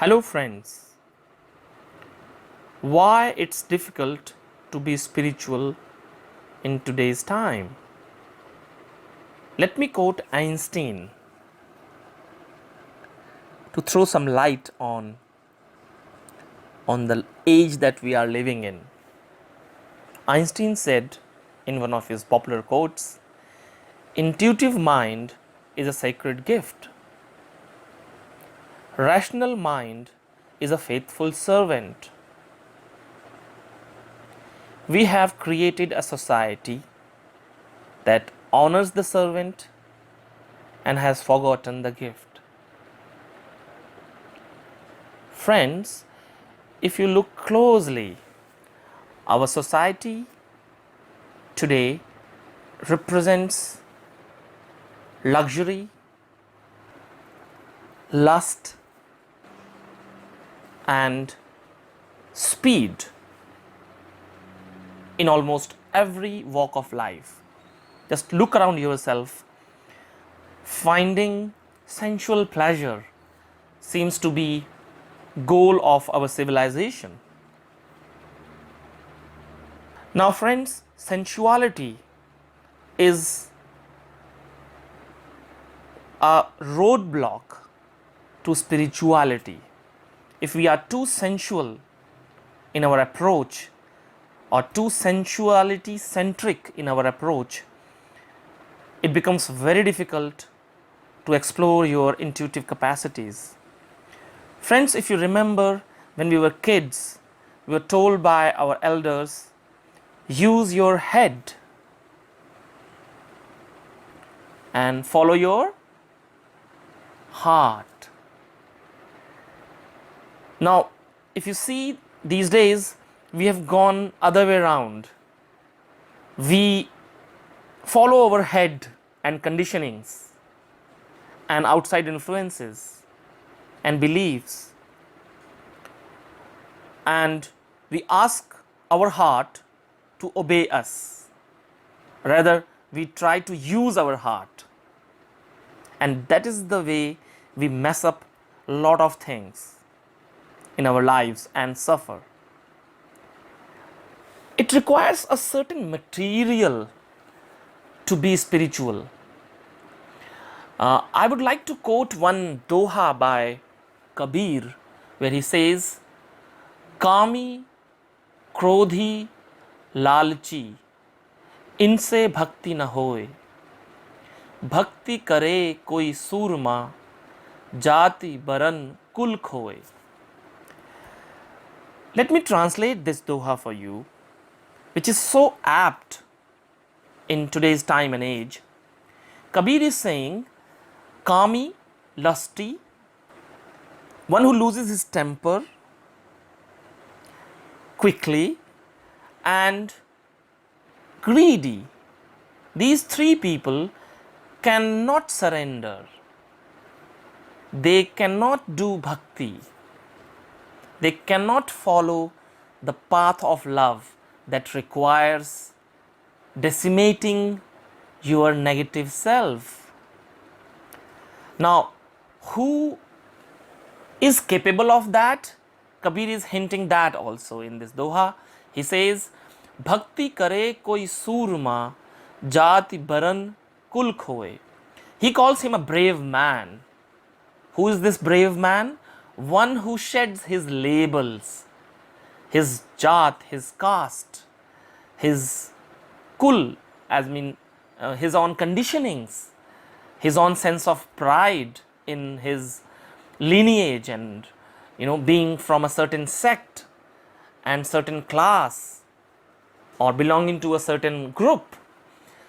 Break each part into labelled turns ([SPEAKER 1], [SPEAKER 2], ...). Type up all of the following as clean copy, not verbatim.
[SPEAKER 1] Hello friends, why it's difficult to be spiritual in today's time? Let me quote Einstein to throw some light on the age that we are living in. Einstein said in one of his popular quotes, intuitive mind is a sacred gift. Rational mind is a faithful servant. We have created a society that honors the servant and has forgotten the gift. Friends, if you look closely, our society today represents luxury, lust, and speed in almost every walk of life. Just look around yourself. Finding sensual pleasure seems to be goal of our civilization. Now friends, sensuality is a roadblock to spirituality. If we are too sensual in our approach or too sensuality centric in our approach, it becomes very difficult to explore your intuitive capacities. Friends, if you remember when we were kids, we were told by our elders, use your head and follow your heart. Now, if you see these days, we have gone other way around. We follow our head and conditionings and outside influences and beliefs, and we ask our heart to obey us. Rather, we try to use our heart, and that is the way we mess up a lot of things in our lives and suffer. It requires a certain material to be spiritual. I would like to quote one doha by Kabir, where he says, Kami, Krodhi, Lalchi, इनसे भक्ति न होए, भक्ति करे कोई सूरमा, जाति बरन कुल खोए. Let me translate this doha for you, which is so apt in today's time and age. Kabir is saying, Kami, lusty, one who loses his temper quickly, and greedy. These three people cannot surrender. They cannot do bhakti. They cannot follow the path of love that requires decimating your negative self. Now, who is capable of that? Kabir is hinting that also in this doha. He says, Bhakti kare koi surma, jati baran kul khoye. He calls him a brave man. Who is this brave man? One who sheds his labels, his jat, his caste, his kul, his own conditionings, his own sense of pride in his lineage and being from a certain sect and certain class or belonging to a certain group.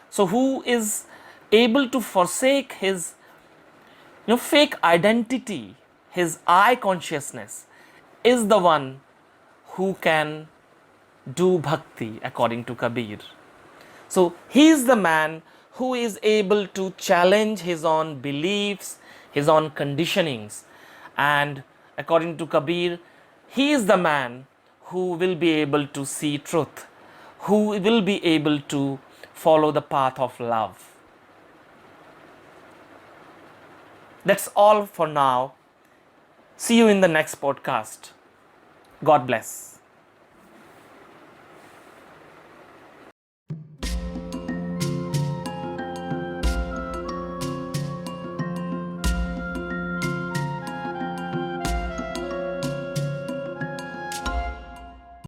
[SPEAKER 1] So who is able to forsake his fake identity, his I consciousness, is the one who can do bhakti according to Kabir. So he is the man who is able to challenge his own beliefs, his own conditionings, and according to Kabir, he is the man who will be able to see truth, who will be able to follow the path of love. That's all for now. See you in the next podcast. God bless.